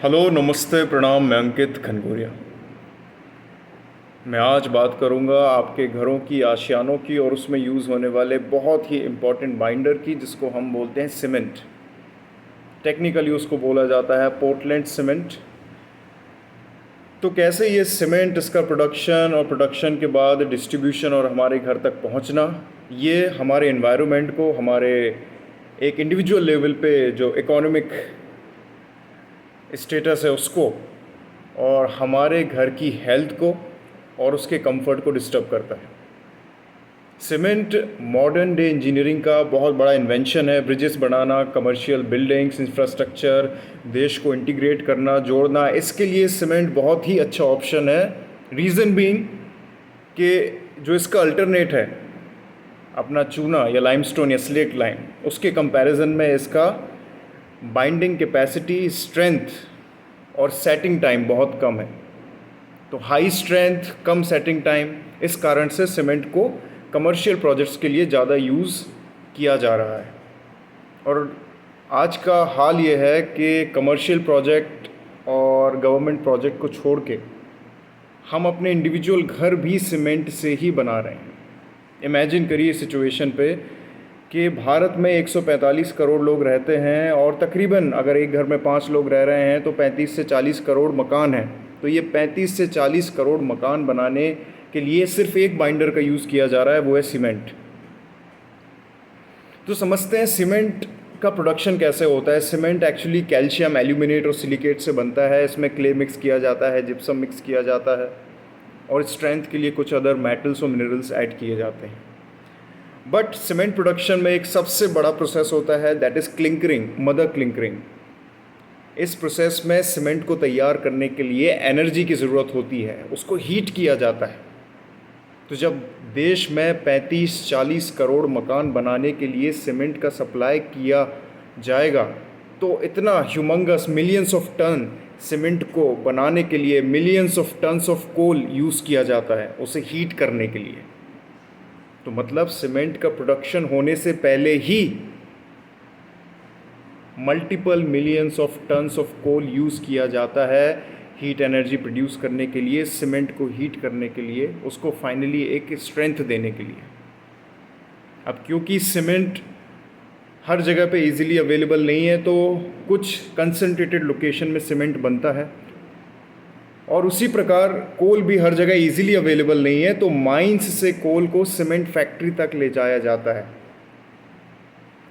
Hello, नमस्ते, प्रणाम। मैं अंकित खनगोरिया। मैं आज बात करूंगा आपके घरों की, आशियानों की और उसमें यूज़ होने वाले बहुत ही इम्पोर्टेंट बाइंडर की, जिसको हम बोलते हैं सीमेंट। टेक्निकली उसको बोला जाता है पोर्टलैंड सीमेंट। तो कैसे ये सीमेंट, इसका प्रोडक्शन और प्रोडक्शन के बाद डिस्ट्रीब्यूशन और हमारे घर तक पहुंचना, ये हमारे एनवायरनमेंट को, हमारे एक इंडिविजुअल लेवल पे जो इकोनॉमिक स्टेटस है उसको, और हमारे घर की हेल्थ को और उसके कंफर्ट को डिस्टर्ब करता है। सीमेंट मॉडर्न डे इंजीनियरिंग का बहुत बड़ा इन्वेंशन है। ब्रिजेस बनाना, कमर्शियल बिल्डिंग्स, इंफ्रास्ट्रक्चर, देश को इंटीग्रेट करना, जोड़ना, इसके लिए सीमेंट बहुत ही अच्छा ऑप्शन है। रीज़न बीइंग कि जो इसका अल्टरनेट है अपना चूना या लाइमस्टोन या स्लेट लाइम, उसके कंपैरिजन में इसका बाइंडिंग कैपेसिटी, स्ट्रेंथ और सेटिंग टाइम बहुत कम है। तो हाई स्ट्रेंथ, कम सेटिंग टाइम, इस कारण से सीमेंट को कमर्शियल प्रोजेक्ट्स के लिए ज़्यादा यूज़ किया जा रहा है। और आज का हाल ये है कि कमर्शियल प्रोजेक्ट और गवर्नमेंट प्रोजेक्ट को छोड़ के हम अपने इंडिविजुअल घर भी सीमेंट से ही बना रहे हैं। इमेजिन करिए सिचुएशन पे कि भारत में 145 करोड़ लोग रहते हैं और तकरीबन अगर एक घर में 5 लोग रह रहे हैं तो 35 से 40 करोड़ मकान हैं। तो ये 35 से 40 करोड़ मकान बनाने के लिए सिर्फ एक बाइंडर का यूज़ किया जा रहा है, वो है सीमेंट। तो समझते हैं सीमेंट का प्रोडक्शन कैसे होता है। सीमेंट एक्चुअली कैल्शियम, एल्यूमिनेट और सिलिकेट से बनता है। इसमें क्ले मिक्स किया जाता है, जिप्सम मिक्स किया जाता है और स्ट्रेंथ के लिए कुछ अदर मेटल्स और मिनरल्स ऐड किए जाते हैं। बट सीमेंट प्रोडक्शन में एक सबसे बड़ा प्रोसेस होता है, that is clinkering, mother clinkering. इस प्रोसेस में सीमेंट को तैयार करने के लिए एनर्जी की ज़रूरत होती है, उसको हीट किया जाता है। तो जब देश में 35-40 करोड़ मकान बनाने के लिए सीमेंट का सप्लाई किया जाएगा तो इतना humongous, millions of ton cement को बनाने के लिए millions of tons of coal use किया जाता है उसे हीट करने के लिए। तो मतलब सीमेंट का प्रोडक्शन होने से पहले ही multiple millions of tons of coal use किया जाता है हीट एनर्जी प्रोड्यूस करने के लिए, सीमेंट को हीट करने के लिए, उसको फाइनली एक स्ट्रेंथ देने के लिए। अब क्योंकि सीमेंट हर जगह पे इजीली अवेलेबल नहीं है तो कुछ कंसंट्रेटेड लोकेशन में सीमेंट बनता है, और उसी प्रकार कोल भी हर जगह इजीली अवेलेबल नहीं है, तो माइंस से कोल को सीमेंट फैक्ट्री तक ले जाया जाता है।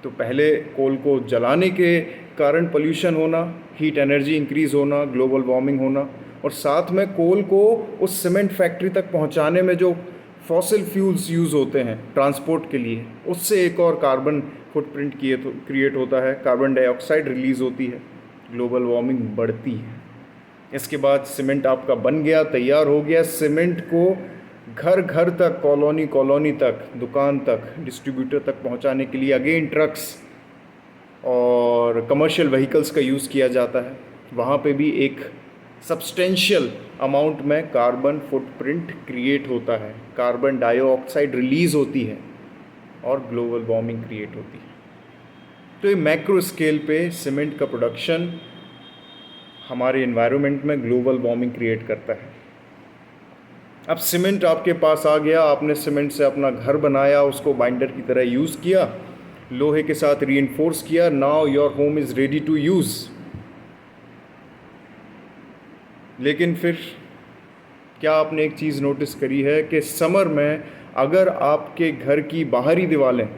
तो पहले कोल को जलाने के कारण पोल्यूशन होना, हीट एनर्जी इंक्रीज़ होना, ग्लोबल वार्मिंग होना, और साथ में कोल को उस सीमेंट फैक्ट्री तक पहुंचाने में जो फॉसिल फ्यूल्स यूज़ होते हैं ट्रांसपोर्ट के लिए, उससे एक और कार्बन फुटप्रिंट क्रिएट होता है, कार्बन डाइऑक्साइड रिलीज़ होती है, ग्लोबल वार्मिंग बढ़ती है। इसके बाद सीमेंट आपका बन गया, तैयार हो गया। सीमेंट को घर घर तक, कॉलोनी कॉलोनी तक, दुकान तक, डिस्ट्रीब्यूटर तक पहुंचाने के लिए अगेन ट्रक्स और कमर्शियल व्हीकल्स का यूज़ किया जाता है। वहाँ पे भी एक सब्सटेंशियल अमाउंट में कार्बन फुटप्रिंट क्रिएट होता है, कार्बन डाइऑक्साइड रिलीज़ होती है और ग्लोबल वार्मिंग क्रिएट होती है। तो ये मैक्रो स्केल पे सीमेंट का प्रोडक्शन हमारे एनवायरनमेंट में ग्लोबल वार्मिंग क्रिएट करता है। अब सीमेंट आपके पास आ गया, आपने सीमेंट से अपना घर बनाया, उसको बाइंडर की तरह यूज़ किया, लोहे के साथ रीइंफोर्स किया, now your home is ready to use. लेकिन फिर क्या आपने एक चीज़ नोटिस करी है कि समर में अगर आपके घर की बाहरी दीवारें,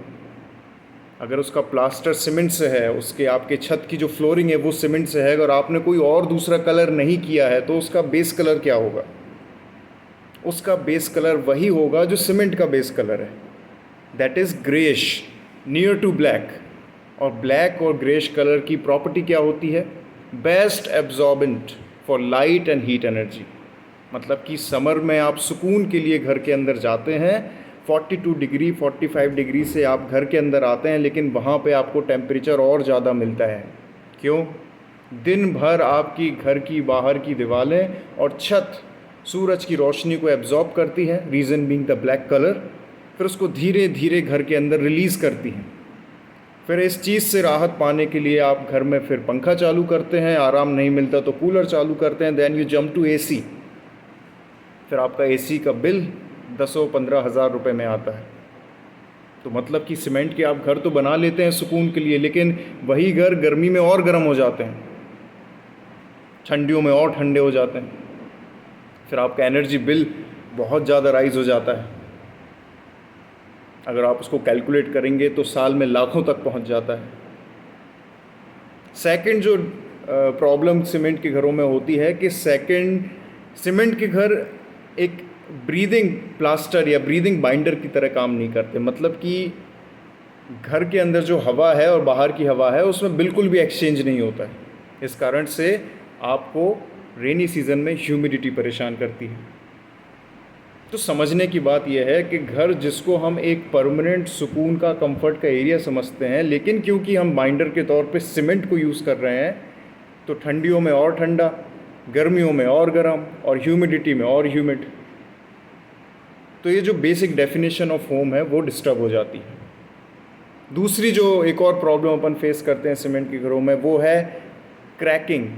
अगर उसका प्लास्टर सीमेंट से है, उसके आपके छत की जो फ्लोरिंग है वो सीमेंट से है, अगर आपने कोई और दूसरा कलर नहीं किया है तो उसका बेस कलर क्या होगा? उसका बेस कलर वही होगा जो सीमेंट का बेस कलर है, that is greyish, near to black. और ब्लैक और ग्रेश कलर की प्रॉपर्टी क्या होती है? Best absorbent for light and heat energy. मतलब कि समर में आप सुकून के लिए घर के अंदर जाते हैं, 42 डिग्री 45 डिग्री से आप घर के अंदर आते हैं, लेकिन वहाँ पे आपको टेम्परेचर और ज़्यादा मिलता है। क्यों? दिन भर आपकी घर की बाहर की दीवारें और छत सूरज की रोशनी को एब्जॉर्ब करती है, reason being the black colour, फिर उसको धीरे धीरे घर के अंदर रिलीज़ करती हैं। फिर इस चीज़ से राहत पाने के लिए आप घर में फिर पंखा चालू करते हैं, आराम नहीं मिलता तो कूलर चालू करते हैं, then you jump to AC. फिर आपका एसी का बिल 10-15 हज़ार रुपये में आता है। तो मतलब कि सीमेंट के आप घर तो बना लेते हैं सुकून के लिए, लेकिन वही घर गर्मी में और गर्म हो जाते हैं, ठंडियों में और ठंडे हो जाते हैं। फिर आपका एनर्जी बिल बहुत ज़्यादा राइज हो जाता है। अगर आप उसको कैलकुलेट करेंगे तो साल में लाखों तक पहुंच जाता है। सेकंड जो प्रॉब्लम सीमेंट के घरों में होती है कि सीमेंट के घर एक ब्रीदिंग प्लास्टर या ब्रीदिंग बाइंडर की तरह काम नहीं करते। मतलब कि घर के अंदर जो हवा है और बाहर की हवा है उसमें बिल्कुल भी एक्सचेंज नहीं होता है। इस कारण से आपको रेनी सीज़न में ह्यूमिडिटी परेशान करती है। तो समझने की बात यह है कि घर जिसको हम एक परमानेंट सुकून का, कंफर्ट का एरिया समझते हैं, लेकिन क्योंकि हम बाइंडर के तौर पे सीमेंट को यूज़ कर रहे हैं, तो ठंडियों में और ठंडा, गर्मियों में और गर्म, और ह्यूमिडिटी में और ह्यूमिड। तो ये जो बेसिक डेफिनेशन ऑफ होम है वो डिस्टर्ब हो जाती है। दूसरी जो एक और प्रॉब्लम अपन फेस करते हैं सीमेंट के घरों में, वो है cracking,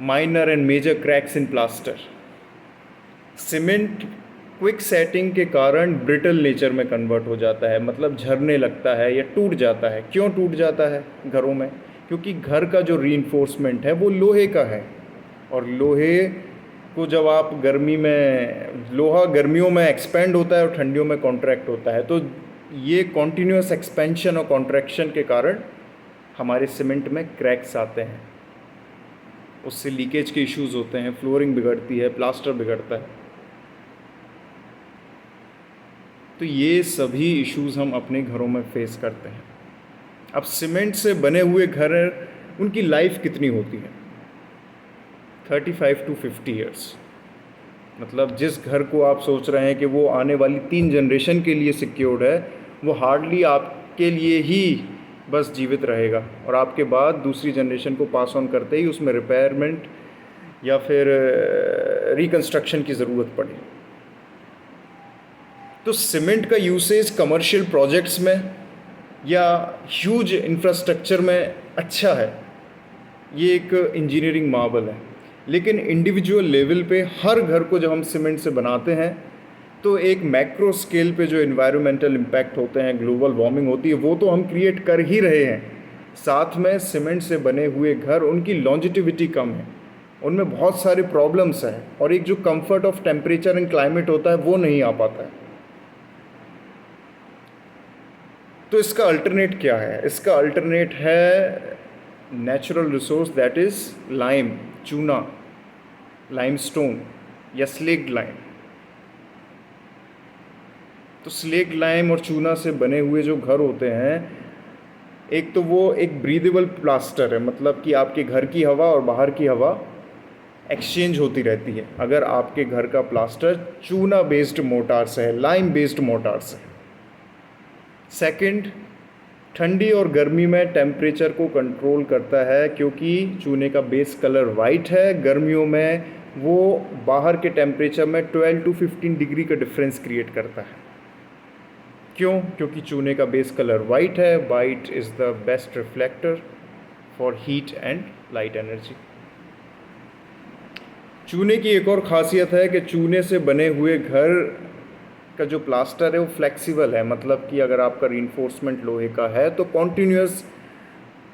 minor and major cracks in plaster. Cement quick setting के कारण ब्रिटल नेचर में कन्वर्ट हो जाता है, मतलब झरने लगता है या टूट जाता है। क्यों टूट जाता है घरों में? क्योंकि घर का जो रीइंफोर्समेंट है वो लोहे का है, और लोहे को जब आप लोहा गर्मियों में एक्सपेंड होता है और ठंडियों में कॉन्ट्रैक्ट होता है। तो ये कॉन्टीन्यूअस एक्सपेंशन और कॉन्ट्रैक्शन के कारण हमारे सीमेंट में क्रैक्स आते हैं, उससे लीकेज के इश्यूज़ होते हैं, फ्लोरिंग बिगड़ती है, प्लास्टर बिगड़ता है। तो ये सभी इश्यूज़ हम अपने घरों में फेस करते हैं। अब सीमेंट से बने हुए घर, उनकी लाइफ कितनी होती है? 35 to 50 ईयर्स। मतलब जिस घर को आप सोच रहे हैं कि वो आने वाली 3 जनरेशन के लिए सिक्योर्ड है, वो हार्डली आपके लिए ही बस जीवित रहेगा, और आपके बाद दूसरी जनरेशन को पास ऑन करते ही उसमें रिपेयरमेंट या फिर रिकंस्ट्रक्शन की ज़रूरत पड़े। तो सीमेंट का यूसेज कमर्शियल प्रोजेक्ट्स में या ह्यूज इंफ्रास्ट्रक्चर में अच्छा है, ये एक इंजीनियरिंग मार्वल है। लेकिन इंडिविजुअल लेवल पे हर घर को जब हम सीमेंट से बनाते हैं तो एक मैक्रो स्केल पे जो इन्वायरमेंटल इम्पैक्ट होते हैं, ग्लोबल वार्मिंग होती है, वो तो हम क्रिएट कर ही रहे हैं। साथ में सीमेंट से बने हुए घर, उनकी लॉन्जिटिविटी कम है, उनमें बहुत सारे प्रॉब्लम्स हैं, और एक जो comfort of temperature and climate होता है वो नहीं आ पाता है। तो इसका अल्टरनेट क्या है? इसका अल्टरनेट है natural resource, that is lime, चूना, लाइमस्टोन या स्लेक्ड लाइम। तो स्लेक्ड लाइम और चूना से बने हुए जो घर होते हैं, एक तो वो एक ब्रीदेबल प्लास्टर है, मतलब कि आपके घर की हवा और बाहर की हवा एक्सचेंज होती रहती है अगर आपके घर का प्लास्टर चूना बेस्ड मोर्टार से है, लाइम बेस्ड मोर्टार से है। सेकंड, ठंडी और गर्मी में टेम्परेचर को कंट्रोल करता है, क्योंकि चूने का बेस कलर वाइट है। गर्मियों में वो बाहर के टेम्परेचर में 12 to 15 डिग्री का डिफरेंस क्रिएट करता है। क्यों? क्योंकि चूने का बेस कलर वाइट है। White is the best reflector for heat and light energy. चूने की एक और ख़ासियत है कि चूने से बने हुए घर का जो प्लास्टर है वो फ्लेक्सिबल है, मतलब कि अगर आपका रीइंफोर्समेंट लोहे का है तो कॉन्टीन्यूअस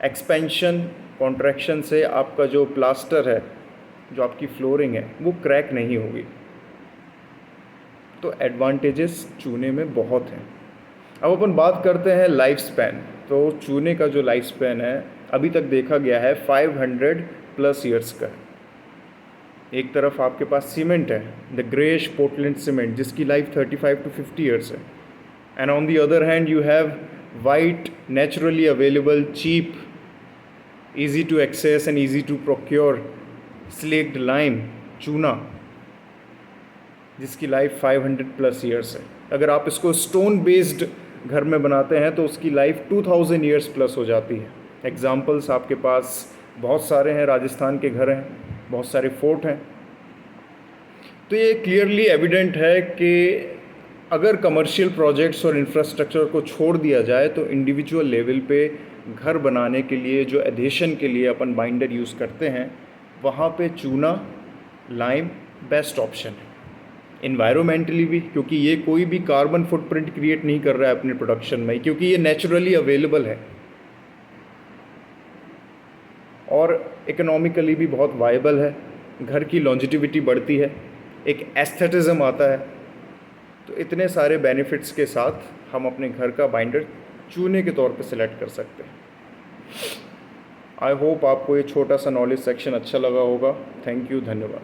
एक्सपेंशन कॉन्ट्रैक्शन से आपका जो प्लास्टर है, जो आपकी फ्लोरिंग है, वो क्रैक नहीं होगी। तो एडवांटेजेस चूने में बहुत हैं। अब अपन बात करते हैं लाइफ स्पैन। तो चूने का जो लाइफ स्पैन है अभी तक देखा गया है 500+ ईयर्स का। एक तरफ आपके पास सीमेंट है, द ग्रेइश पोर्टलैंड सीमेंट, जिसकी लाइफ 35 to 50 ईयर्स है, and on the other hand you have white, naturally available, cheap, easy to access and easy to procure slaked lime, चूना, जिसकी लाइफ 500+ ईयर्स है। अगर आप इसको स्टोन बेस्ड घर में बनाते हैं तो उसकी लाइफ 2000 ईयर्स प्लस हो जाती है। एग्जाम्पल्स आपके पास बहुत सारे हैं, राजस्थान के घर हैं, बहुत सारे फोर्ट हैं। तो ये क्लियरली एविडेंट है कि अगर कमर्शियल प्रोजेक्ट्स और इंफ्रास्ट्रक्चर को छोड़ दिया जाए तो इंडिविजुअल लेवल पे घर बनाने के लिए जो एडेशन के लिए अपन बाइंडर यूज़ करते हैं, वहाँ पे चूना, लाइम बेस्ट ऑप्शन है इन्वायरमेंटली भी, क्योंकि ये कोई भी कार्बन फुटप्रिंट क्रिएट नहीं कर रहा है अपने प्रोडक्शन में, क्योंकि ये नेचुरली अवेलेबल है और इकोनॉमिकली भी बहुत वायबल है। घर की लॉन्जिटिविटी बढ़ती है, एक एस्थेटिज्म आता है। तो इतने सारे बेनिफिट्स के साथ हम अपने घर का बाइंडर चूने के तौर पे सिलेक्ट कर सकते हैं। आई होप आपको ये छोटा सा नॉलेज सेक्शन अच्छा लगा होगा। थैंक यू, धन्यवाद।